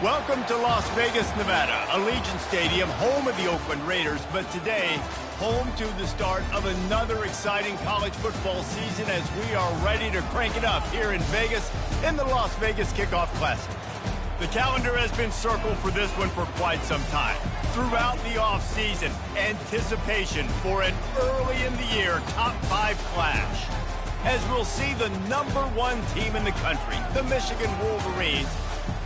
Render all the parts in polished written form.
Welcome to Las Vegas, Nevada, Allegiant Stadium, home of the Oakland Raiders, but today, home to the start of another exciting college football season as we are ready to crank it up here in Vegas in the Las Vegas Kickoff Classic. The calendar has been circled for this one for quite some time. Throughout the offseason, anticipation for an early-in-the-year top-5 clash. As we'll see the #1 team in the country, the Michigan Wolverines,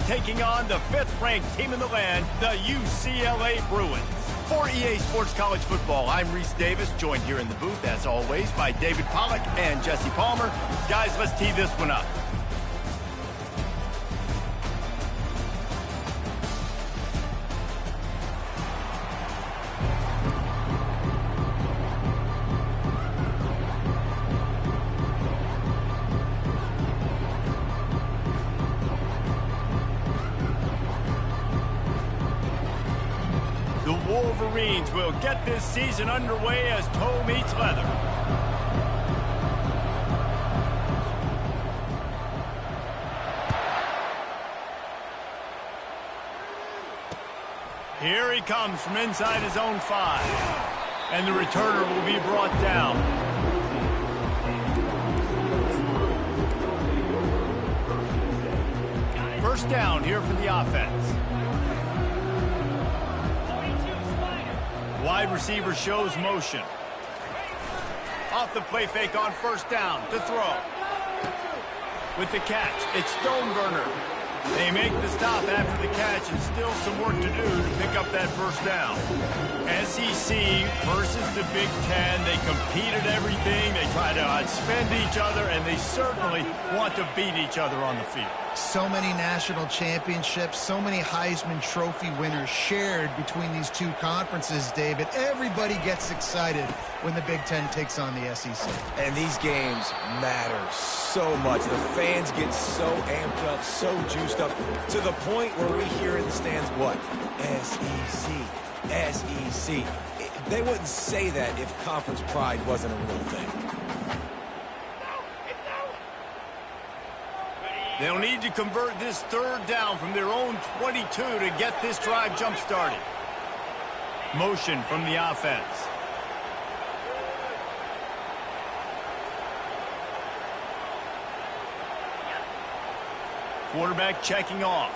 taking on the 5th-ranked team in the land, the UCLA Bruins. For EA Sports College Football, I'm Reese Davis, joined here in the booth, as always, by David Pollack and Jesse Palmer. Guys, let's tee this one up. The Wolverines will get this season underway as toe meets leather. Here he comes from inside his own 5. And the returner will be brought down. First down here for the offense. Wide receiver shows motion. Off the play fake on first down to throw. With the catch, it's Stoneburner. They make the stop after the catch and still some work to do to pick up that first down. SEC versus the Big Ten. They compete at everything. They try to outspend each other, and they certainly want to beat each other on the field. So many national championships, so many Heisman Trophy winners shared between these two conferences, David. Everybody gets excited when the Big Ten takes on the SEC. And these games matter so much. The fans get so amped up, so juiced up, to the point where we hear in the stands, what? SEC, SEC. They wouldn't say that if conference pride wasn't a real thing. They'll need to convert this third down from their own 22 to get this drive jump-started. Motion from the offense. Quarterback checking off.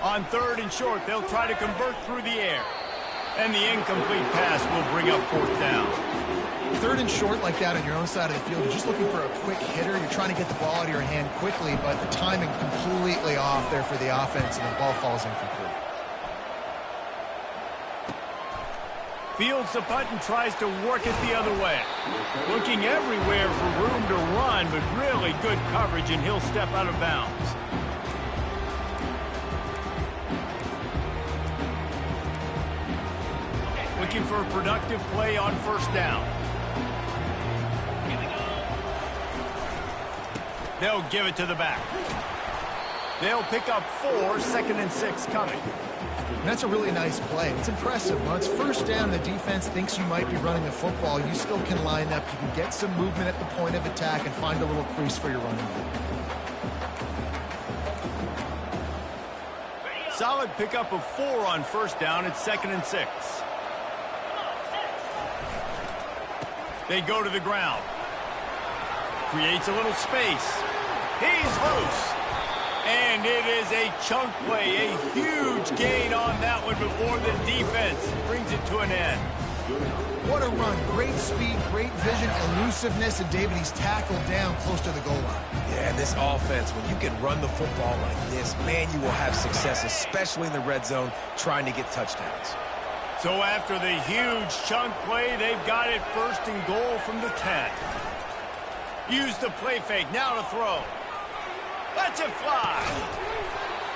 On 3rd and short, they'll try to convert through the air. And the incomplete pass will bring up 4th down. 3rd and short like that on your own side of the field, you're just looking for a quick hitter. You're trying to get the ball out of your hand quickly, but the timing completely off there for the offense, and the ball falls incomplete. Fields the punt and tries to work it the other way. Looking everywhere for room to run, but really good coverage, and he'll step out of bounds. Looking for a productive play on first down. They'll give it to the back. They'll pick up 4, 2nd and 6 coming. And that's a really nice play. It's impressive. When it's first down, the defense thinks you might be running the football. You still can line up. You can get some movement at the point of attack and find a little crease for your running back. Solid pickup of 4 on first down. It's 2nd and 6. They go to the ground. Creates a little space. He's loose. And it is a chunk play, a huge gain on that one before the defense brings it to an end. What a run. Great speed, great vision, elusiveness, and David, he's tackled down close to the goal line. Yeah, this offense, when you can run the football like this, man, you will have success, especially in the red zone, trying to get touchdowns. So after the huge chunk play, they've got it 1st and goal from the 10. Use the play fake, now to throw. Lets it fly.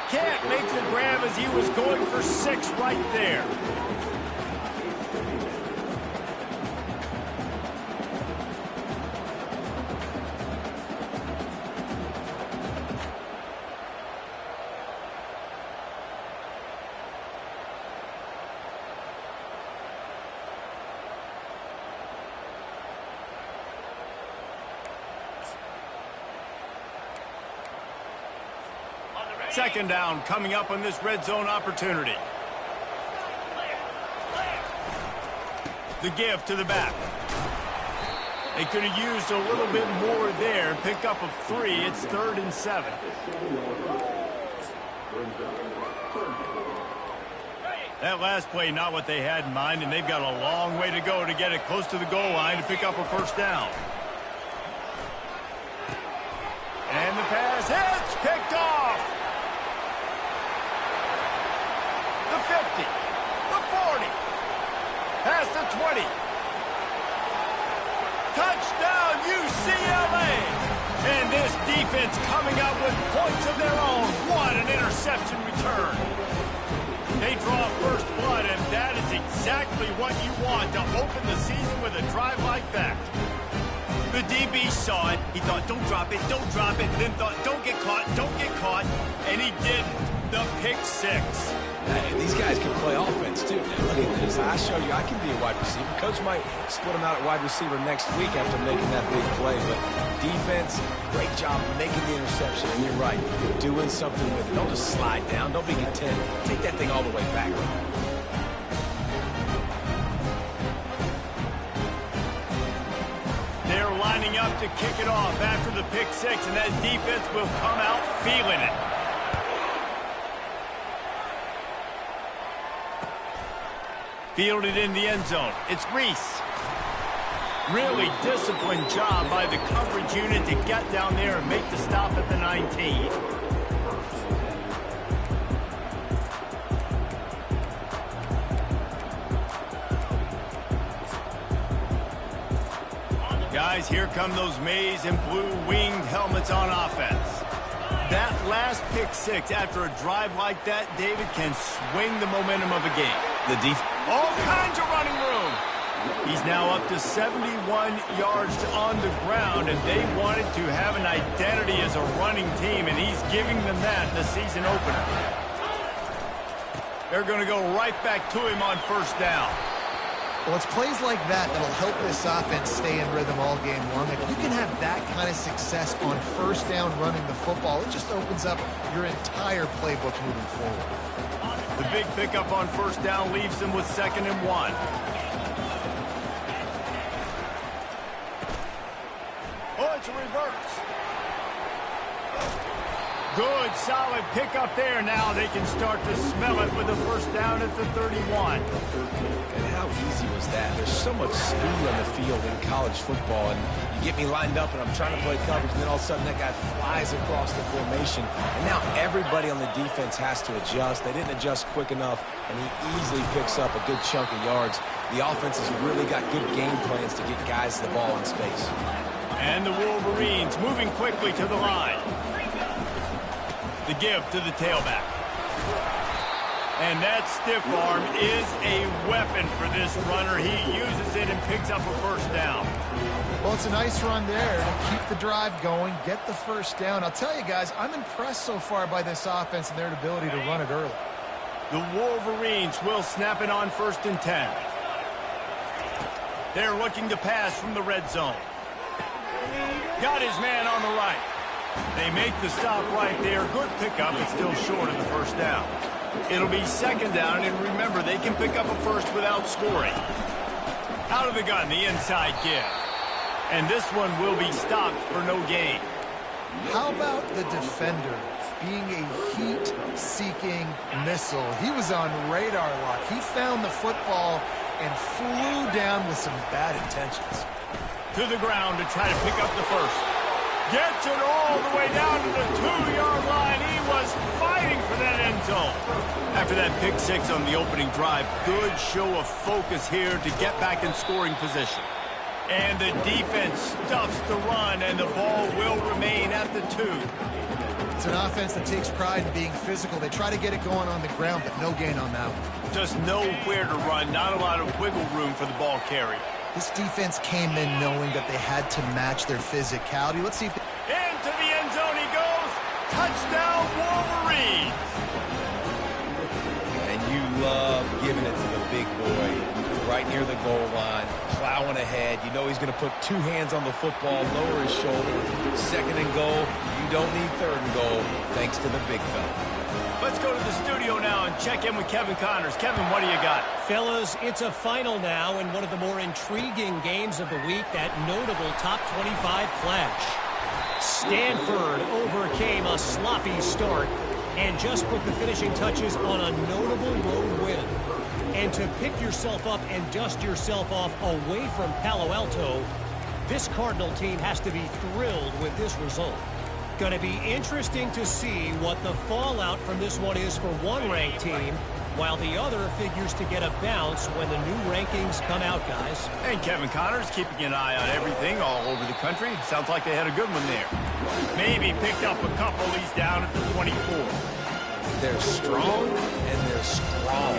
Can't make the grab as he was going for 6 right there. Second down coming up on this red zone opportunity. The give to the back. They could have used a little bit more there. Pick up of 3. It's 3rd and 7. That last play, not what they had in mind, and they've got a long way to go to get it close to the goal line to pick up a first down. And the pass hits, picked off. The 50, the 40, past the 20. Touchdown, UCLA! And this defense coming up with points of their own. What an interception return. They draw first blood, and that is exactly what you want to open the season with a drive like that. The DB saw it. He thought, don't drop it, then thought, don't get caught, and he didn't. The pick 6. Hey, these guys can play offense, too. Now, look at this. I show you I can be a wide receiver. Coach might split him out at wide receiver next week after making that big play. But defense, great job making the interception. And you're right, doing something with it. Don't just slide down. Don't be content. Take that thing all the way back. They're lining up to kick it off after the pick 6, and that defense will come out feeling it. Fielded in the end zone. It's Reese. Really disciplined job by the coverage unit to get down there and make the stop at the 19. Guys, here come those maize and blue winged helmets on offense. That last pick 6 after a drive like that, David, can swing the momentum of a game. All kinds of running room. He's now up to 71 yards on the ground, and they wanted to have an identity as a running team, and he's giving them that in the season opener. They're going to go right back to him on first down. Well, it's plays like that that'll help this offense stay in rhythm all game long. If you can have that kind of success on first down running the football, it just opens up your entire playbook moving forward. The big pickup on first down leaves them with 2nd and 1. Oh, it's a reverse. Good, solid pickup there. Now they can start to smell it with a first down at the 31. And how easy was that? There's so much speed on the field in college football, and you get me lined up and I'm trying to play coverage, and then all of a sudden that guy flies across the formation, and now everybody on the defense has to adjust. They didn't adjust quick enough, and he easily picks up a good chunk of yards. The offense has really got good game plans to get guys the ball in space. And the Wolverines moving quickly to the line. The give to the tailback. And that stiff arm is a weapon for this runner. He uses it and picks up a first down. Well, it's a nice run there to keep the drive going, get the first down. I'll tell you guys, I'm impressed so far by this offense and their ability to run it early. The Wolverines will snap it on 1st and 10. They're looking to pass from the red zone. Got his man on the right. They make the stop right there. Good pickup, but still short of the first down. It'll be 2nd down, and remember, they can pick up a first without scoring. Out of the gun, the inside give. And this one will be stopped for no gain. How about the defender being a heat-seeking missile? He was on radar lock. He found the football and flew down with some bad intentions. To the ground to try to pick up the first. Gets it all the way down to the 2-yard line. He was fighting for that end zone. After that pick 6 on the opening drive, good show of focus here to get back in scoring position. And the defense stuffs the run, and the ball will remain at the 2. It's an offense that takes pride in being physical. They try to get it going on the ground, but no gain on that one. Just nowhere to run, not a lot of wiggle room for the ball carrier. This defense came in knowing that they had to match their physicality. Let's see if into the end zone he goes. Touchdown, Wolverines. And you love giving it to the big boy right near the goal line. plowing ahead. You know he's going to put two hands on the football, lower his shoulder. Second and goal. You don't need third and goal, thanks to the big fella. Let's go to the studio now and check in with Kevin Connors. Kevin, what do you got? Fellas, it's a final now in one of the more intriguing games of the week, that notable top 25 clash. Stanford overcame a sloppy start and just put the finishing touches on a notable road win. And to pick yourself up and dust yourself off away from Palo Alto, this Cardinal team has to be thrilled with this result. Going to be interesting to see what the fallout from this one is for one ranked team, while the other figures to get a bounce when the new rankings come out, guys. And Kevin Connors keeping an eye on everything all over the country. Sounds like they had a good one there. Maybe picked up a couple. He's down at the 24. They're strong and they're strong.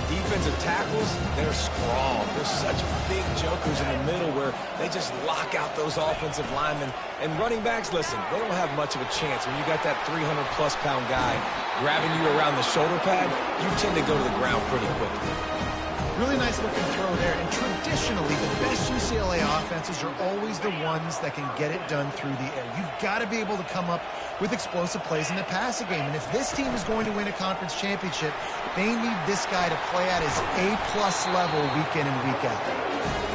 Defensive tackles, they're strong. They're such big jokers in the middle where they just lock out those offensive linemen. And running backs, listen, they don't have much of a chance. When you got that 300-plus pound guy grabbing you around the shoulder pad, you tend to go to the ground pretty quickly. Really nice looking throw there. And traditionally, the best UCLA offenses are always the ones that can get it done through the air. You've got to be able to come up with explosive plays in the passing game. And if this team is going to win a conference championship, they need this guy to play at his A-plus level week in and week out.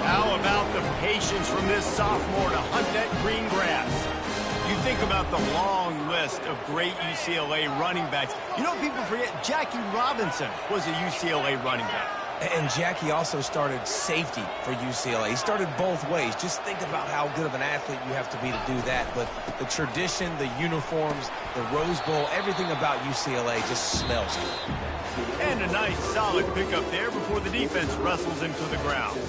How about the patience from this sophomore to hunt that green grass? You think about the long list of great UCLA running backs. You know, people forget Jackie Robinson was a UCLA running back. And Jackie also started safety for UCLA. He started both ways. Just think about how good of an athlete you have to be to do that. But the tradition, the uniforms, the Rose Bowl, everything about UCLA just smells good. And a nice solid pickup there before the defense wrestles him to the ground.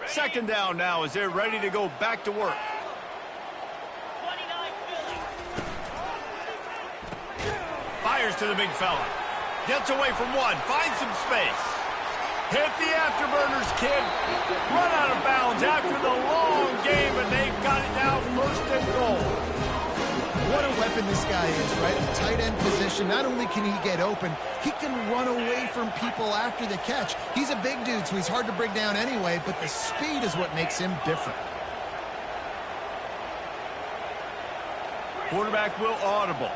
Second down now as they're ready to go back to work. Fires to the big fella. Gets away from one. Finds some space. Hit the afterburners, kid. Run out of bounds after the long game, and they've got it now first and goal. What a weapon this guy is, right? The tight end position, not only can he get open, he can run away from people after the catch. He's a big dude, so he's hard to bring down anyway, but the speed is what makes him different. Quarterback will audible.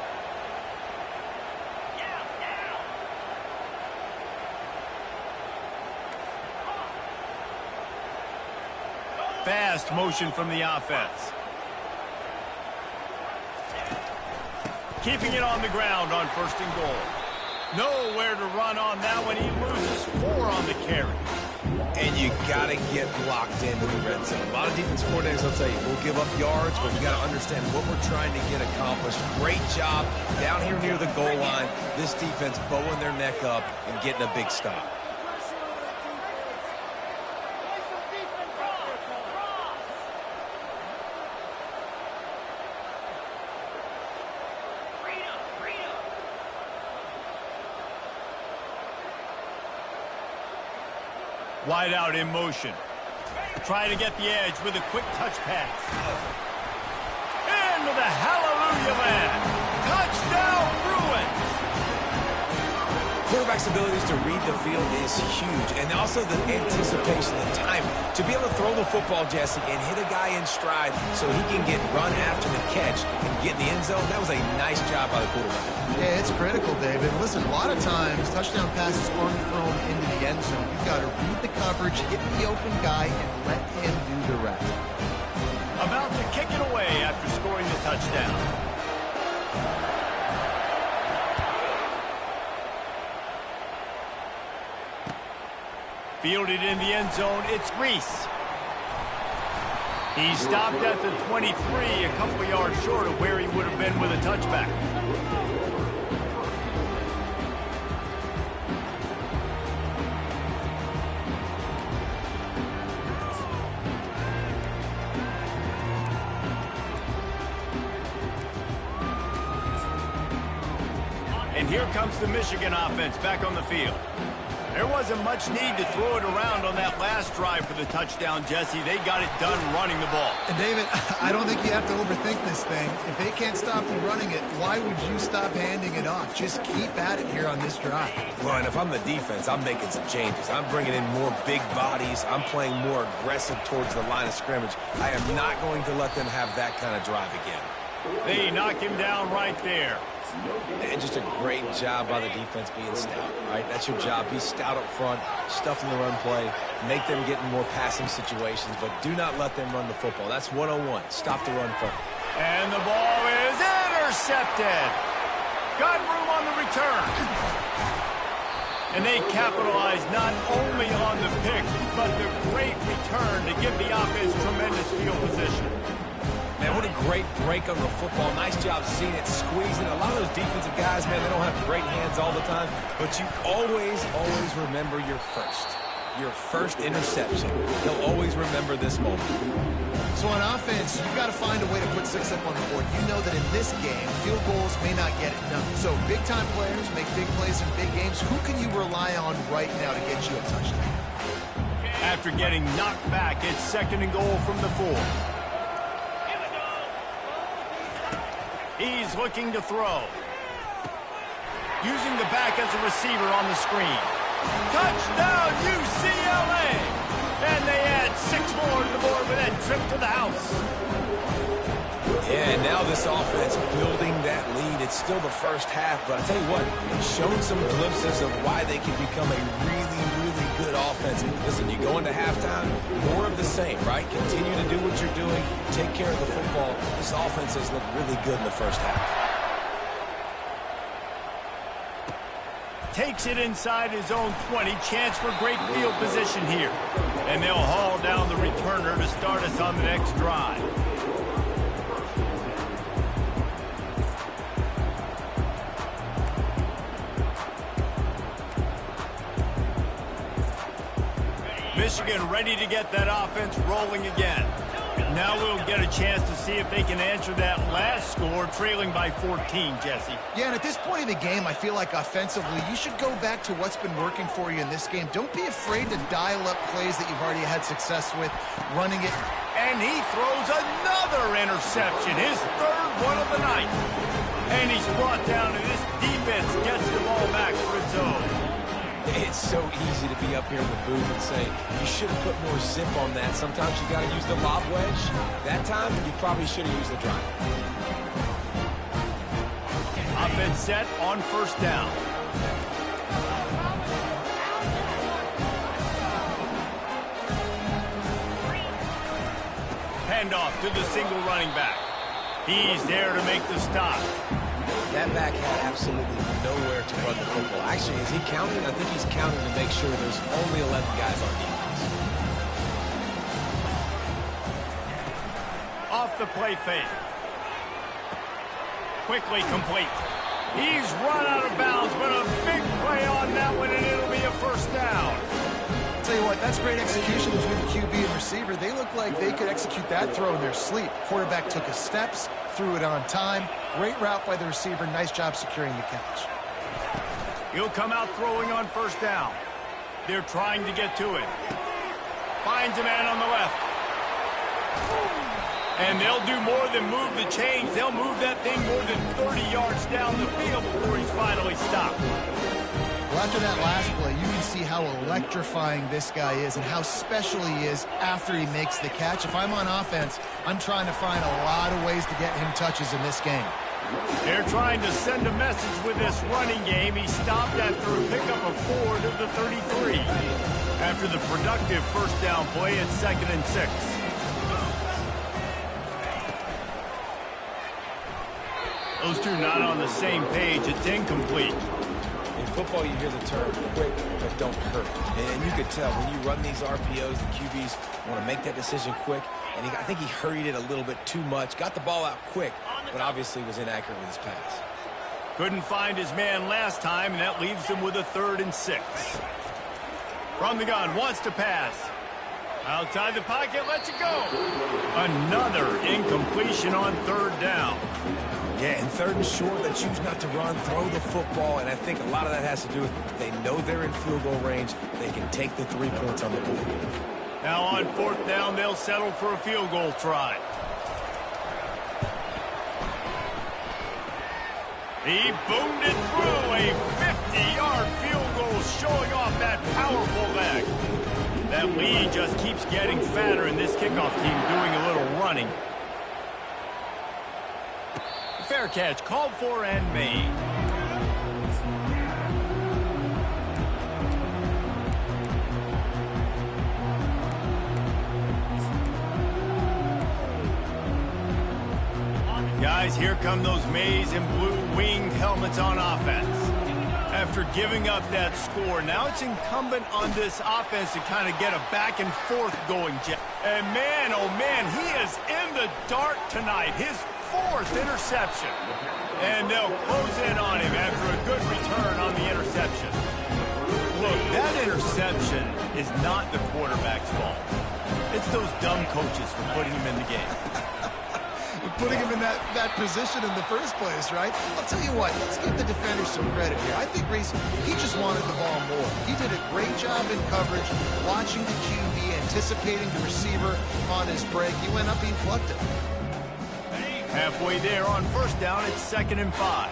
Fast motion from the offense. Keeping it on the ground on first and goal. Nowhere to run on that one. He loses 4 on the carry. And you got to get locked into the red zone. A lot of defense coordinators will tell you, we'll give up yards, but we got to understand what we're trying to get accomplished. Great job down here near the goal line. This defense bowing their neck up and getting a big stop. Wide out in motion. Trying to get the edge with a quick touch pass. Into the hallelujah land. Touchdown Bruins. Quarterback's abilities to read the field is huge. And also the anticipation, the time. To be able to throw the football, Jesse, and hit a guy in stride so he can get run after the catch and get in the end zone, that was a nice job by the quarterback. Yeah, it's critical, David. Listen, a lot of times, touchdown passes aren't thrown into the end zone. You've got to read the coverage, hit the open guy, and let him do the rest. About to kick it away after scoring the touchdown. Fielded in the end zone, it's Reese. He stopped at the 23, a couple of yards short of where he would have been with a touchback. And here comes the Michigan offense back on the field. There wasn't much need to throw it around on that last drive for the touchdown, Jesse. They got it done running the ball. And David, I don't think you have to overthink this thing. If they can't stop you running it, why would you stop handing it off? Just keep at it here on this drive. Well, and if I'm the defense, I'm making some changes. I'm bringing in more big bodies. I'm playing more aggressive towards the line of scrimmage. I am not going to let them have that kind of drive again. They knock him down right there. And just a great job by the defense being stout, right? That's your job. Be stout up front, stuff in the run play, make them get in more passing situations, but do not let them run the football. That's 101. Stop the run first. And the ball is intercepted. Got room on the return. And they capitalize not only on the pick, but the great return to give the offense tremendous field position. Man, what a great break on the football. Nice job seeing it, squeezing. A lot of those defensive guys, man, they don't have great hands all the time, but you always remember your first interception. They'll always remember this moment. So on offense, you've got to find a way to put 6 up on the board. You know that in this game, field goals may not get it done. So big-time players make big plays in big games. Who can you rely on right now to get you a touchdown? After getting knocked back, it's 2nd and goal from the 4. He's looking to throw. Using the back as a receiver on the screen. Touchdown, UCLA! And they add 6 more to the board with that trip to the house. Yeah, and now this offense building that lead. It's still the first half, but I'll tell you what, shown some glimpses of why they can become a really good offense. Listen, you go into halftime, more of the same, right? Continue to do what you're doing, take care of the football. This offense has looked really good in the first half. Takes it inside his own 20. Chance for great field position here. And they'll haul down the returner to start us on the next drive. Michigan ready to get that offense rolling again. Now we'll get a chance to see if they can answer that last score, trailing by 14, Jesse. Yeah, and at this point in the game, I feel like offensively, you should go back to what's been working for you in this game. Don't be afraid to dial up plays that you've already had success with, running it. And he throws another interception, his 3rd one of the night. And he's brought down, and this defense gets the ball back for its own. It's so easy to be up here in the booth and say, you should have put more zip on that. Sometimes you got to use the lob wedge. That time, you probably should have used the drive. Offense set on 1st down. Handoff to the single running back. He's there to make the stop. That back had absolutely nowhere to run the football. Actually, is he counting? I think he's counting to make sure there's only 11 guys on defense. Off the play fake. Quickly complete. He's run out of bounds, but a big play on that one, and it'll be a 1st down. Tell you what, that's great execution between the QB and receiver. They look like they could execute that throw in their sleep. Quarterback took his steps, threw it on time. Great route by the receiver. Nice job securing the catch. He'll come out throwing on 1st down. They're trying to get to it. Finds a man on the left. And they'll do more than move the chains. They'll move that thing more than 30 yards down the field before he's finally stopped. Well, after that last play, you can see how electrifying this guy is and how special he is after he makes the catch. If I'm on offense, I'm trying to find a lot of ways to get him touches in this game. They're trying to send a message with this running game. He stopped after a pickup of 4 to the 33. After the productive 1st down play, it's 2nd and 6. Those two not on the same page. It's incomplete. In football, you hear the term quick, but don't hurt. And you could tell when you run these RPOs, the QBs want to make that decision quick. And I think he hurried it a little bit too much. Got the ball out quick, but obviously was inaccurate with his pass. Couldn't find his man last time, and that leaves him with a 3rd and 6. From the gun, wants to pass. Outside the pocket, lets it go. Another incompletion on 3rd down. Yeah, and third and short, they choose not to run, throw the football, and I think a lot of that has to do with they know they're in field goal range. They can take the 3 points on the board. Now on 4th down, they'll settle for a field goal try. He boomed it through a 50-yard field goal, showing off that powerful leg. That lead just keeps getting fatter, and this kickoff team doing a little running. Fair catch, called for and made. Guys, here come those maize and blue winged helmets on offense. After giving up that score, now it's incumbent on this offense to kind of get a back and forth going. And man, oh man, he is in the dark tonight. His 4th interception. And they'll close in on him after a good return on the interception. Look, that interception is not the quarterback's fault. It's those dumb coaches for putting him in the game. Putting him in that position in the first place, right? I'll tell you what, let's give the defenders some credit here. I think Reese, he just wanted the ball more. He did a great job in coverage, watching the QB, anticipating the receiver on his break. He went up, he plucked it. Halfway there on 1st down, it's 2nd and 5.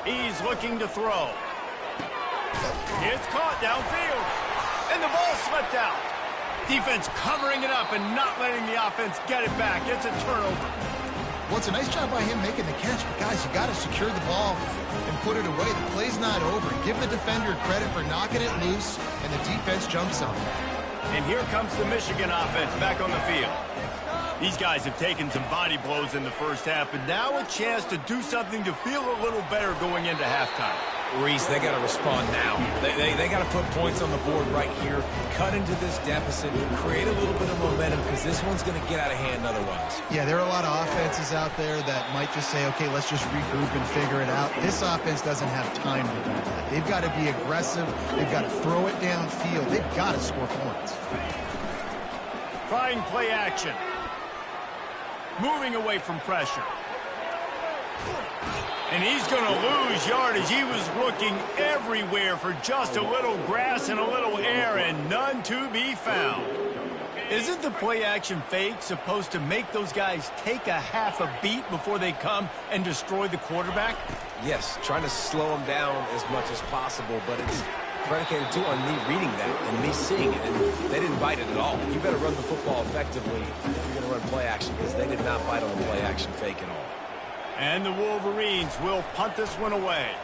He's looking to throw. It's caught downfield. And the ball slipped out. Defense covering it up and not letting the offense get it back. It's a turnover. Well, it's a nice job by him making the catch, but guys, you got to secure the ball and put it away. The play's not over. Give the defender credit for knocking it loose, and the defense jumps on it. And here comes the Michigan offense back on the field. These guys have taken some body blows in the first half, but now a chance to do something to feel a little better going into halftime. Reese, they got to respond now. They got to put points on the board right here, cut into this deficit, create a little bit of momentum, because this one's going to get out of hand otherwise. Yeah, there are a lot of offenses out there that might just say, okay, let's just regroup and figure it out. This offense doesn't have time to do that. They've got to be aggressive. They've got to throw it downfield. They've got to score points. Trying play action. Moving away from pressure. And he's going to lose yardage. He was looking everywhere for just a little grass and a little air, and none to be found. Isn't the play-action fake supposed to make those guys take a half a beat before they come and destroy the quarterback? Yes, trying to slow him down as much as possible, but it's predicated, too, on me reading that and me seeing it, and they didn't bite it at all. You better run the football effectively if you're going to run play-action, because they did not bite on the play-action fake at all. And the Wolverines will punt this one away.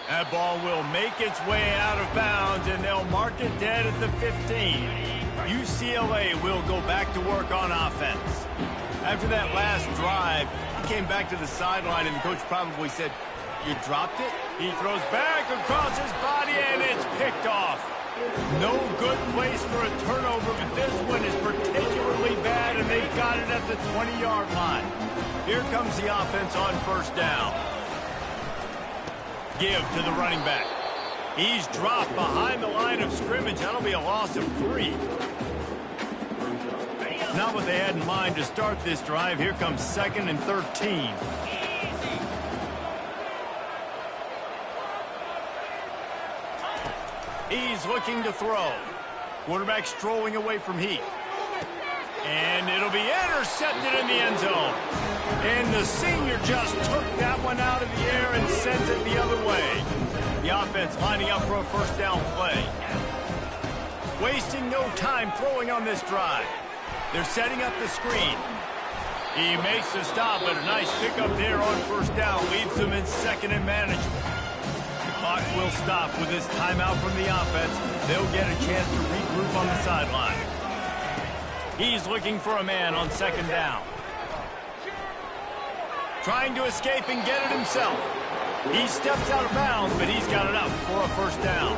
That ball will make its way out of bounds, and they'll mark it dead at the 15. UCLA will go back to work on offense. After that last drive, he came back to the sideline, and the coach probably said, "You dropped it?" He throws back across his body, and it's picked off. No good place for a turnover, but this one is particularly bad, and they've got it at the 20-yard line. Here comes the offense on 1st down. Give to the running back. He's dropped behind the line of scrimmage. That'll be a loss of 3. Not what they had in mind to start this drive. Here comes 2nd and 13. He's looking to throw. Quarterback strolling away from Heath. And it'll be intercepted in the end zone. And the senior just took that one out of the air and sent it the other way. The offense lining up for a 1st down play. Wasting no time throwing on this drive. They're setting up the screen. He makes the stop, but a nice pickup there on 1st down. Leaves them in 2nd and manageable. The clock will stop with this timeout from the offense. They'll get a chance to regroup on the sideline. He's looking for a man on 2nd down. Trying to escape and get it himself. He steps out of bounds, but he's got it up for a 1st down.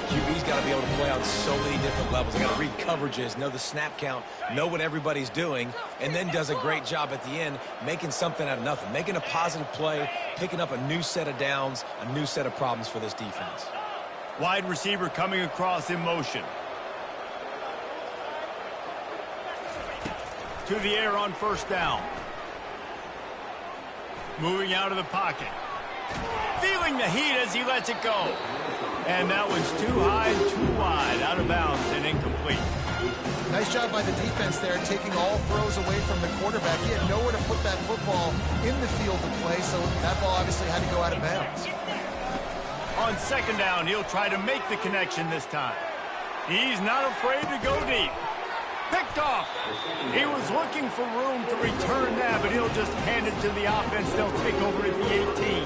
QB's got to be able to play on so many different levels. They got to read coverages, know the snap count, know what everybody's doing, and then does a great job at the end making something out of nothing, making a positive play, picking up a new set of downs, a new set of problems for this defense. Wide receiver coming across in motion. to the air on first down. Moving out of the pocket. Feeling the heat as he lets it go. And that one's too high, too wide, out of bounds and incomplete. Nice job by the defense there, taking all throws away from the quarterback. He had nowhere to put that football in the field to play, so that ball obviously had to go out of bounds. On second down, he'll try to make the connection this time. He's not afraid to go deep. Picked off. He was looking for room to return that, but he'll just hand it to the offense. They'll take over at the 18.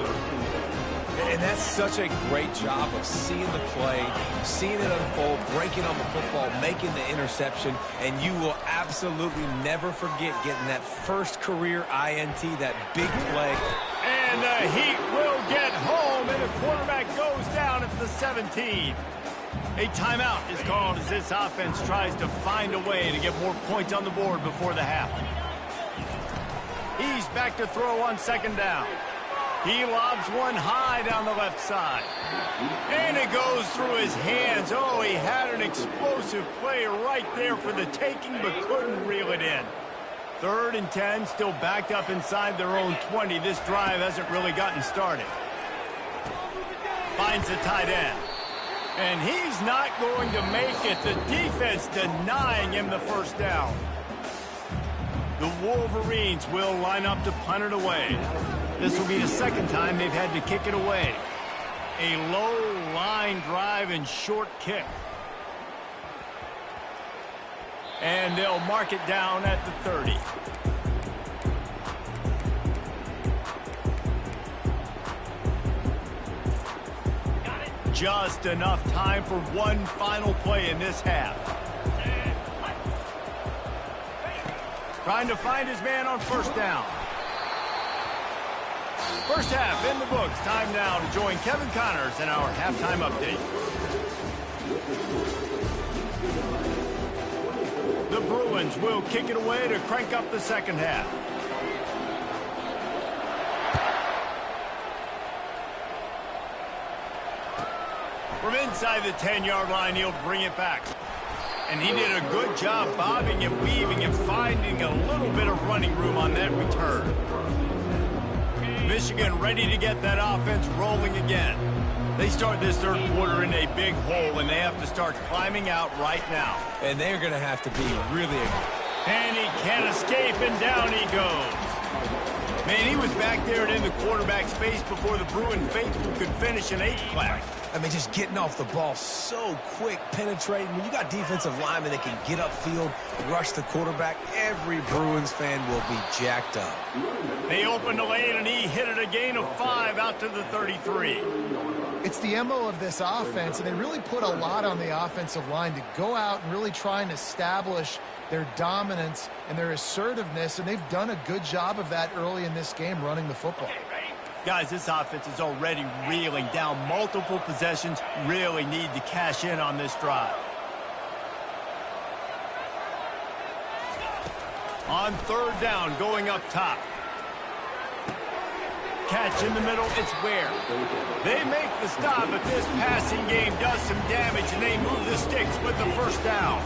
And that's such a great job of seeing the play, seeing it unfold, breaking on the football, making the interception, and you will absolutely never forget getting that first career INT, that big play. And the Heat will get home, and the quarterback goes down at the 17. A timeout is called as this offense tries to find a way to get more points on the board before the half. He's back to throw on second down. He lobs one high down the left side. And it goes through his hands. Oh, he had an explosive play right there for the taking, but couldn't reel it in. 3rd and 10, still backed up inside their own 20. This drive hasn't really gotten started. Finds the tight end. And he's not going to make it. The defense denying him the first down. The Wolverines will line up to punt it away. This will be the second time they've had to kick it away. A low line drive and short kick. And they'll mark it down at the 30. Just enough time for one final play in this half. Trying to find his man on first down. First half in the books. Time now to join Kevin Connors in our halftime update. The Bruins will kick it away to crank up the second half. From inside the 10-yard line, he'll bring it back. And he did a good job bobbing and weaving and finding a little bit of running room on that return. Michigan ready to get that offense rolling again. They start this third quarter in a big hole, and they have to start climbing out right now. And they're going to have to be really aggressive. And he can't escape, and down he goes. Man, he was back there and in the quarterback's face before the Bruin faithful could finish an 8-flat. I mean, just getting off the ball so quick, penetrating. When you got defensive linemen that can get upfield, rush the quarterback, every Bruins fan will be jacked up. They opened the lane, and he hit it a gain of 5 out to the 33. It's the MO of this offense, and they really put a lot on the offensive line to go out and really try and establish their dominance and their assertiveness, and they've done a good job of that early in this game running the football. Guys, this offense is already reeling down multiple possessions. Really need to cash in on this drive. On third down, going up top. Catch in the middle, it's Ware. They make the stop, but this passing game does some damage, and they move the sticks with the first down.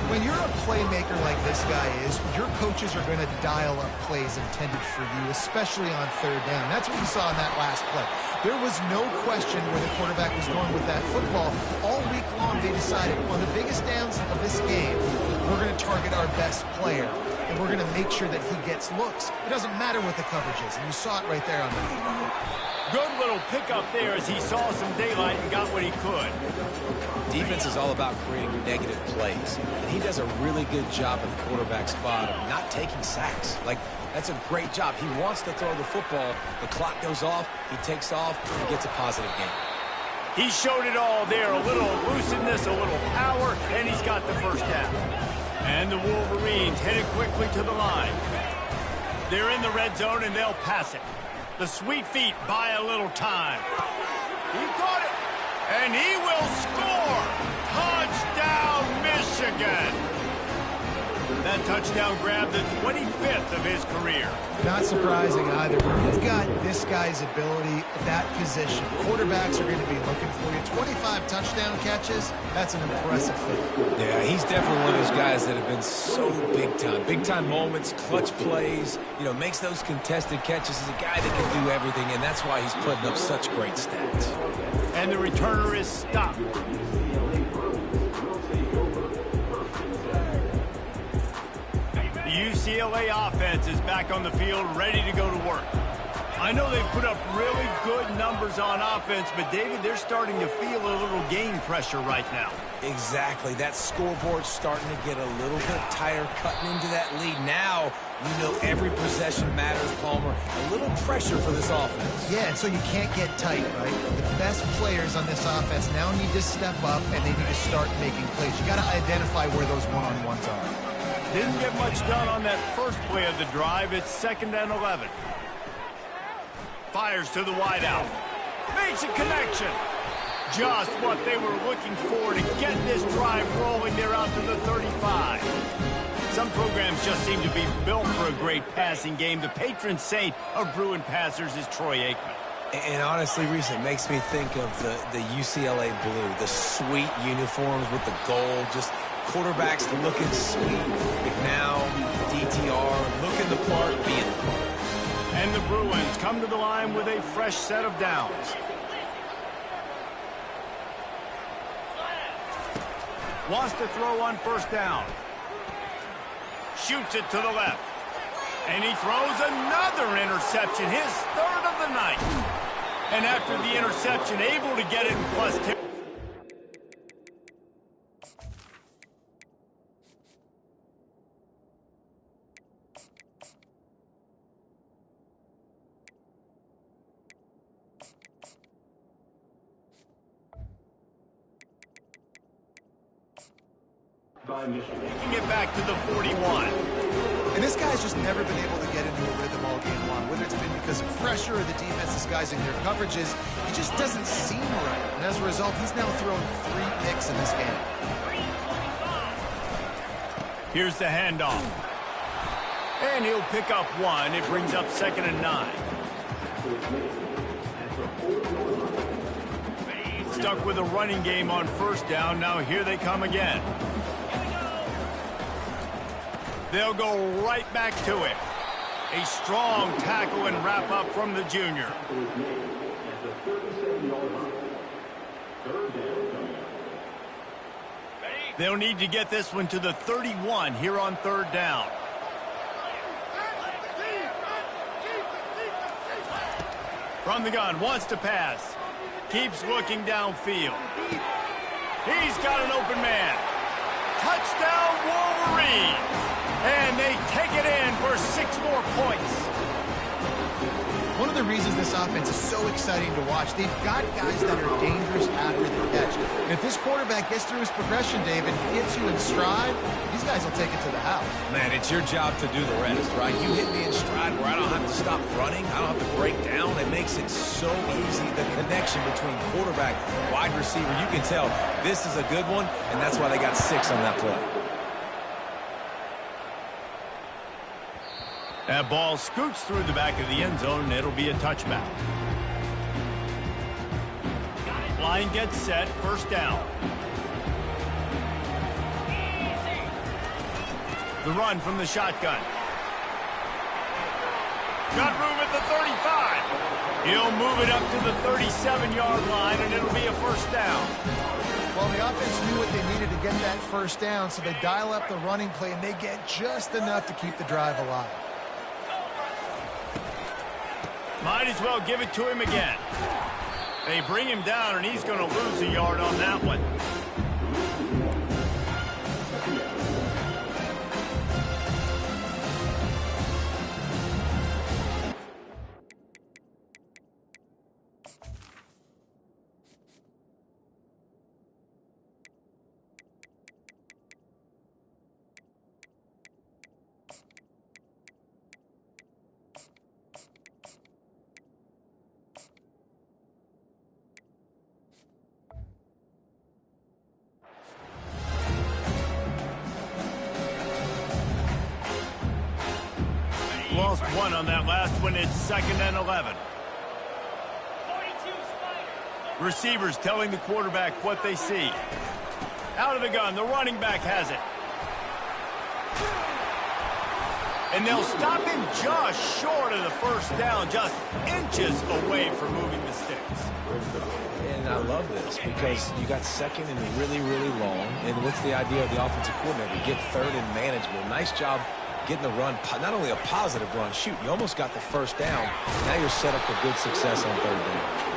When you're a playmaker like this guy is, your coaches are going to dial up plays intended for you, especially on third down. That's what we saw in that last play. There was no question where the quarterback was going with that football. All week long, they decided, on the biggest downs of this game, we're going to target our best player, and we're going to make sure that he gets looks. It doesn't matter what the coverage is, and you saw it right there on that. Good little pickup there as he saw some daylight and got what he could. Defense is all about creating negative plays, and he does a really good job at the quarterback spot of not taking sacks. Like, that's a great job. He wants to throw the football. The clock goes off, he takes off, and he gets a positive gain. He showed it all there, a little elusiveness, a little power, and he's got the first down. And the Wolverines headed quickly to the line. They're in the red zone, and they'll pass it. The sweet feet buy a little time. He caught it, and he will score. Touchdown, Michigan. That touchdown grabbed the 25th of his career. career. Not surprising either. When you've got this guy's ability at that position, quarterbacks are going to be looking for you. 25 touchdown catches, that's an impressive feat. Yeah, he's definitely one of those guys that have been so big time. Big time moments, clutch plays, makes those contested catches. He's a guy that can do everything, and that's why he's putting up such great stats. And the returner is stopped. The UCLA offense is back on the field, ready to go to work. I know they've put up really good numbers on offense, but David, they're starting to feel a little game pressure right now. Exactly. That scoreboard's starting to get a little bit tighter, cutting into that lead. Now, every possession matters, Palmer. A little pressure for this offense. Yeah, and so you can't get tight, right? The best players on this offense now need to step up, and they need to start making plays. You got to identify where those one-on-ones are. Didn't get much done on that first play of the drive. It's 2nd and 11. Fires to the wideout. Makes a connection. Just what they were looking for to get this drive rolling. They're out to the 35. Some programs just seem to be built for a great passing game. The patron saint of Bruin passers is Troy Aikman. And honestly, Reese, it makes me think of the UCLA blue, the sweet uniforms with the gold, just quarterbacks looking sweet. McNow, DTR, looking the part, being the part. And the Bruins come to the line with a fresh set of downs. Wants to throw on first down. Shoots it to the left. And he throws another interception, his 3rd of the night. And after the interception, able to get it in +10. Taking it back to the 41. And this guy's just never been able to get into a rhythm all game long, whether it's been because of pressure or the defense disguising their coverages. He just doesn't seem right. And as a result, he's now thrown 3 picks in this game. Here's the handoff. And he'll pick up 1. It brings up 2nd and 9. Stuck with a running game on first down. Now here they come again. They'll go right back to it. A strong tackle and wrap up from the junior. They'll need to get this one to the 31 here on 3rd down. From the gun, wants to pass. Keeps looking downfield. He's got an open man. Touchdown, Wolverines! And they take it in for 6 more points. One of the reasons this offense is so exciting to watch, they've got guys that are dangerous after the catch. And if this quarterback gets through his progression, David, hits you in stride, these guys will take it to the house. Man, it's your job to do the rest, right? You hit me in stride where I don't have to stop running. I don't have to break down. It makes it so easy. The connection between quarterback, wide receiver, you can tell this is a good one, and that's why they got 6 on that play. That ball scoots through the back of the end zone, and it'll be a touchback. Line gets set, first down. The run from the shotgun. Got room at the 35. He'll move it up to the 37-yard line, and it'll be a first down. Well, the offense knew what they needed to get that first down, so they dial up the running play, and they get just enough to keep the drive alive. Might as well give it to him again. They bring him down, and he's going to lose a yard on that one. Lost one on that last one. It's 2nd and 11. Receivers telling the quarterback what they see. Out of the gun, the running back has it. And they'll stop him just short of the first down, just inches away from moving the sticks. And I love this because you got 2nd and really, really long. And what's the idea of the offensive coordinator? Get 3rd and manageable. Nice job getting the run, not only a positive run. Shoot, you almost got the first down. Now you're set up for good success on 3rd down.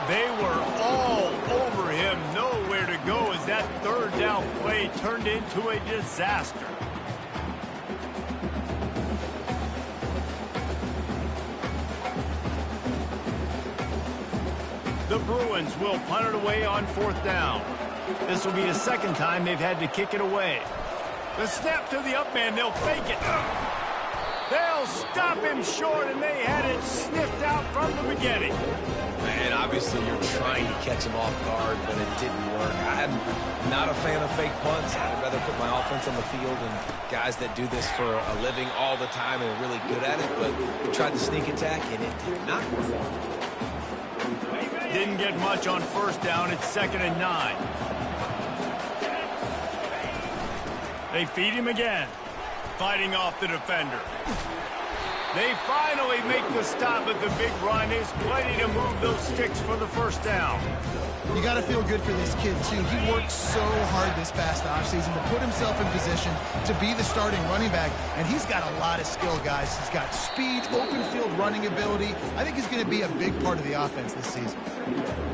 They were all over him, nowhere to go as that 3rd down play turned into a disaster. The Bruins will punt it away on 4th down. This will be the 2nd time they've had to kick it away. The snap to the up man, they'll fake it. They'll stop him short, and they had it sniffed out from the beginning. And obviously you're trying to catch him off guard, but it didn't work. I'm not a fan of fake punts. I'd rather put my offense on the field and guys that do this for a living all the time and are really good at it, but we tried the sneak attack, and it did not work. Didn't get much on 1st down. It's 2nd and 9. They feed him again, fighting off the defender. They finally make the stop at the big run. Is plenty to move those sticks for the 1st down. You got to feel good for this kid, too. He worked so hard this past offseason to put himself in position to be the starting running back, and he's got a lot of skill, guys. He's got speed, open field running ability. I think he's going to be a big part of the offense this season.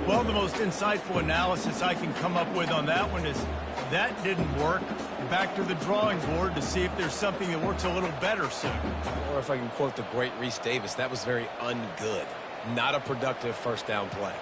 Well, the most insightful analysis I can come up with on that one is that didn't work. Back to the drawing board to see if there's something that works a little better soon. Or if I can quote the great Reese Davis, that was very ungood. Not a productive 1st down play.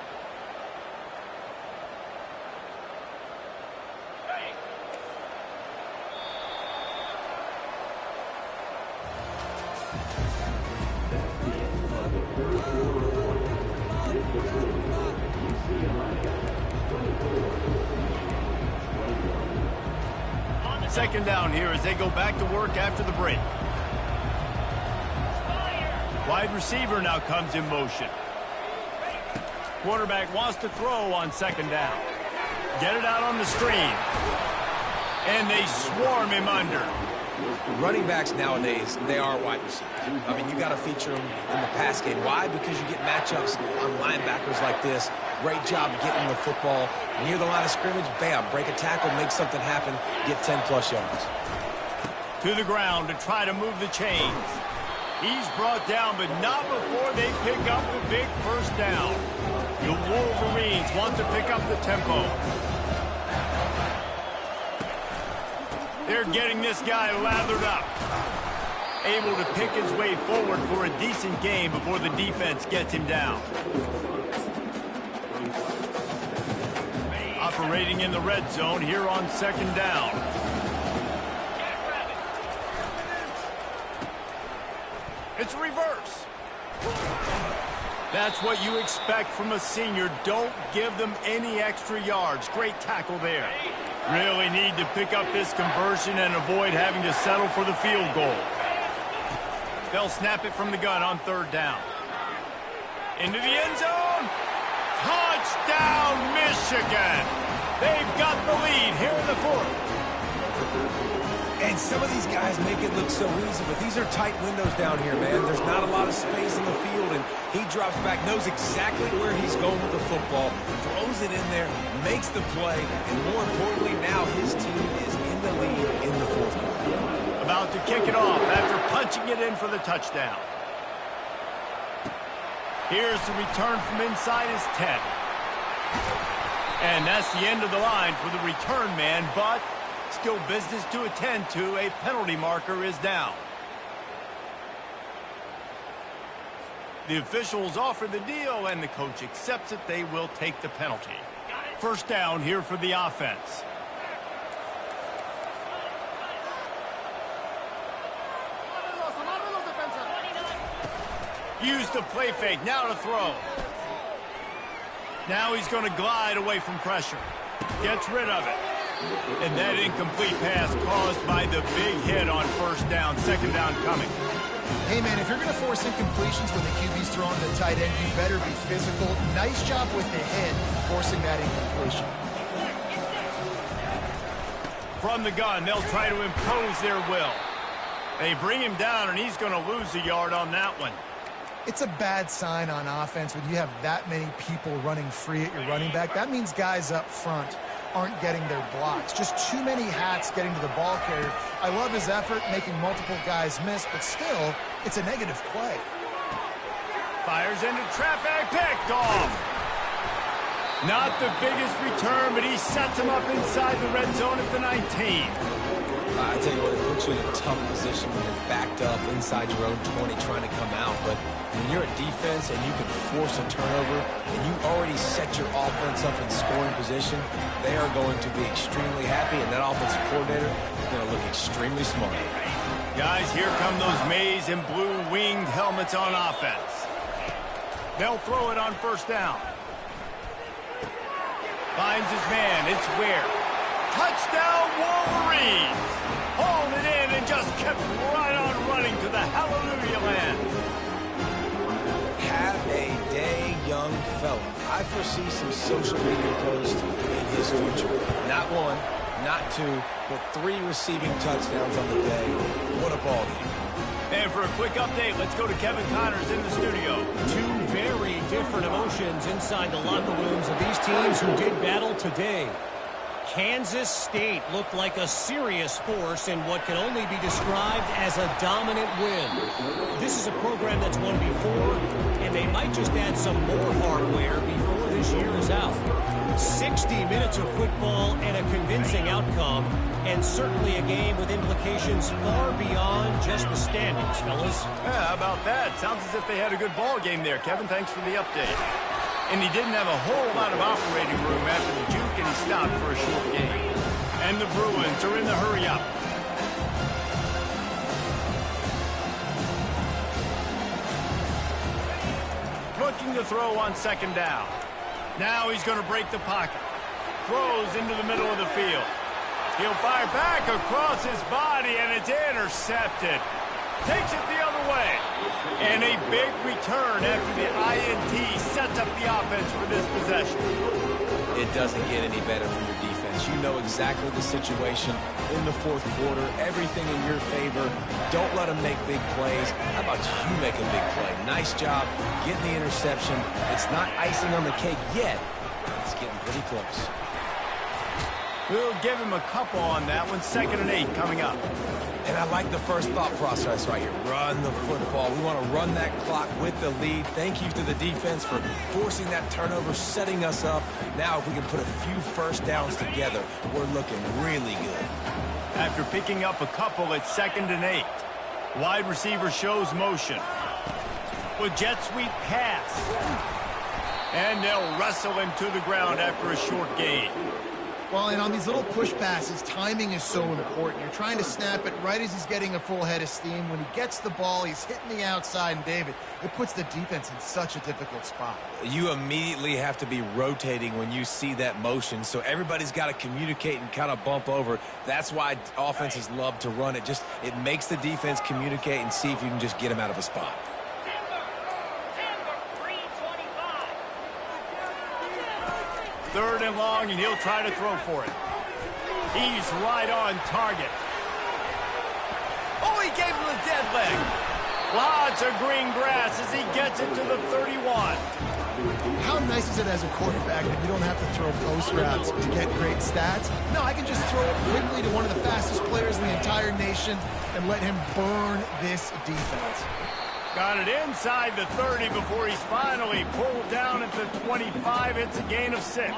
Second down here as they go back to work after the break. Wide receiver now comes in motion. Quarterback wants to throw on 2nd down. Get it out on the screen. And they swarm him under. Running backs nowadays, they are wide receivers. I mean, you got to feature them in the pass game. Why? Because you get matchups on linebackers like this. Great job getting the football near the line of scrimmage. Bam, break a tackle, make something happen, get 10-plus yards. To the ground to try to move the chains. He's brought down, but not before they pick up the big 1st down. The Wolverines want to pick up the tempo. They're getting this guy lathered up. Able to pick his way forward for a decent game before the defense gets him down. Operating in the red zone here on 2nd down. It's a reverse. That's what you expect from a senior. Don't give them any extra yards. Great tackle there. Really need to pick up this conversion and avoid having to settle for the field goal. They'll snap it from the gun on 3rd down. Into the end zone. Touchdown, Michigan. They've got the lead here in the 4th. And some of these guys make it look so easy, but these are tight windows down here, man. There's not a lot of space in the field, and he drops back, knows exactly where he's going with the football, throws it in there, makes the play, and more importantly, now his team is in the lead in the 4th quarter. About to kick it off after punching it in for the touchdown. Here's the return from inside his 10. And that's the end of the line for the return man, but still business to attend to. A penalty marker is down. The officials offer the deal, and the coach accepts it. They will take the penalty. 1st down here for the offense. Use the play fake. Now to throw. Now he's going to glide away from pressure. Gets rid of it. And that incomplete pass caused by the big hit on 1st down. 2nd down coming. Hey, man, if you're going to force incompletions when the QB's throwing to the tight end, you better be physical. Nice job with the hit, forcing that incompletion. From the gun, they'll try to impose their will. They bring him down, and he's going to lose a yard on that one. It's a bad sign on offense when you have that many people running free at your running back. That means guys up front aren't getting their blocks. Just too many hats getting to the ball carrier. I love his effort, making multiple guys miss, but still, it's a negative play. Fires into traffic, picked off. Not the biggest return, but he sets him up inside the red zone at the 19. I tell you what, it puts you in a tough position when you're backed up inside your own 20 trying to come out. But when you're a defense and you can force a turnover and you already set your offense up in scoring position, they are going to be extremely happy, and that offensive coordinator is going to look extremely smart. Guys, here come those maize and blue winged helmets on offense. They'll throw it on first down. Finds his man. It's Ware. Touchdown, Wolverines! Hauled it in and just kept right on running to the hallelujah land. Have a day, young fella. I foresee some social media posts in his future. Not one, not two, but 3 receiving touchdowns on the day. What a ball game. And for a quick update, let's go to Kevin Connors in the studio. 2 very different emotions inside the locker rooms of these teams who did battle today. Kansas State looked like a serious force in what can only be described as a dominant win. This is a program that's won before, and they might just add some more hardware before this year is out. 60 minutes of football and a convincing outcome, and certainly a game with implications far beyond just the standings, fellas. Yeah, how about that? Sounds as if they had a good ball game there. Kevin, thanks for the update. And he didn't have a whole lot of operating room after the juke, and he stopped for a short game. And the Bruins are in the hurry-up. Looking to throw on second down. Now he's going to break the pocket. Throws into the middle of the field. He'll fire back across his body, and it's intercepted. Takes it the other way. And a big return after the INT sets up the offense for this possession. It doesn't get any better from your defense. You know exactly the situation in the fourth quarter. Everything in your favor. Don't let them make big plays. How about you make a big play? Nice job getting the interception. It's not icing on the cake yet. It's getting pretty close. We'll give him a couple on that one. 2nd and 8 coming up. And I like the first thought process right here. Run the football. We want to run that clock with the lead. Thank you to the defense for forcing that turnover, setting us up. Now if we can put a few first downs together, we're looking really good. After picking up a couple, it's 2nd and 8. Wide receiver shows motion. With jet sweep pass. And they'll wrestle him to the ground after a short gain. Well, and on these little push passes, timing is so important. You're trying to snap it right as he's getting a full head of steam. When he gets the ball, he's hitting the outside, and David, it puts the defense in such a difficult spot. You immediately have to be rotating when you see that motion, so everybody's got to communicate and kind of bump over. That's why offenses love to run it. It makes the defense communicate and see if you can just get him out of a spot. 3rd and long, and he'll try to throw for it. He's right on target. Oh, he gave him the dead leg. Lots of green grass as he gets it to the 31. How nice is it as a quarterback that you don't have to throw post routes to get great stats? No, I can just throw it quickly to one of the fastest players in the entire nation and let him burn this defense. Got it inside the 30 before he's finally pulled down at the 25. It's a gain of 6.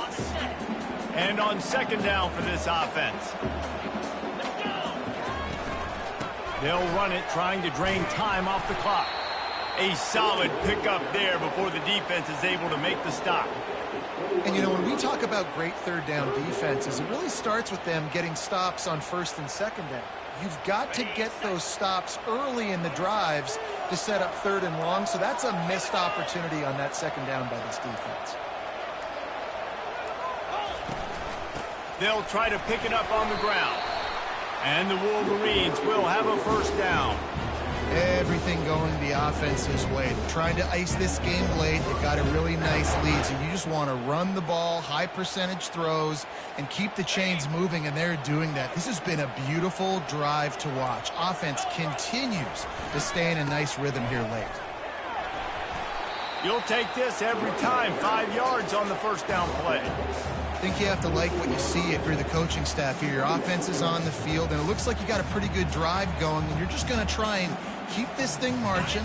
And on 2nd down for this offense. They'll run it, trying to drain time off the clock. A solid pickup there before the defense is able to make the stop. And, you know, when we talk about great 3rd down defenses, it really starts with them getting stops on 1st and 2nd down. You've got to get those stops early in the drives to set up 3rd and long, so that's a missed opportunity on that 2nd down by this defense. They'll try to pick it up on the ground. And the Wolverines will have a first down. Everything going the offense's way. They're trying to ice this game late. They've got a really nice lead, so you just want to run the ball, high percentage throws, and keep the chains moving, and they're doing that. This has been a beautiful drive to watch. Offense continues to stay in a nice rhythm here late. You'll take this every time. 5 yards on the first down play. I think you have to like what you see if you're the coaching staff here. Your offense is on the field, and it looks like you got a pretty good drive going, and you're just going to try and keep this thing marching,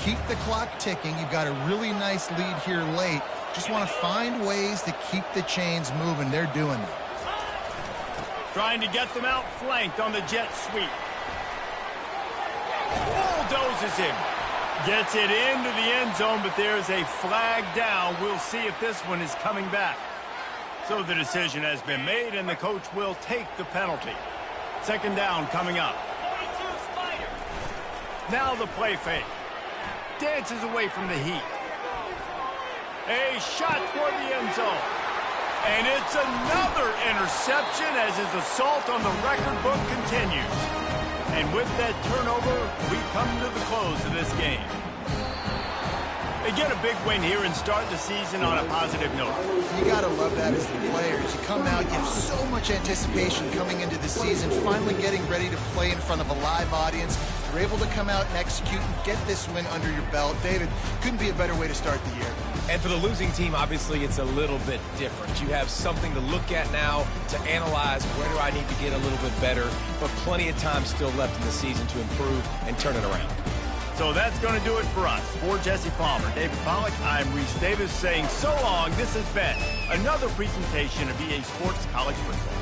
keep the clock ticking. You've got a really nice lead here late. Just want to find ways to keep the chains moving. They're doing that. Trying to get them out flanked on the jet sweep. Bulldozes him. Gets it into the end zone, but there's a flag down. We'll see if this one is coming back. So the decision has been made, and the coach will take the penalty. Second down coming up. Now the play fake. Dances away from the heat. A shot toward the end zone. And it's another interception as his assault on the record book continues. And with that turnover, we come to the close of this game. They get a big win here and start the season on a positive note. You got to love that as the players. You come out, you have so much anticipation coming into the season, finally getting ready to play in front of a live audience. You're able to come out and execute and get this win under your belt. David, couldn't be a better way to start the year. And for the losing team, obviously, it's a little bit different. You have something to look at now to analyze where do I need to get a little bit better, but plenty of time still left in the season to improve and turn it around. So that's going to do it for us. For Jesse Palmer, David Pollack, I'm Reese Davis saying so long. This has been another presentation of EA Sports College Football.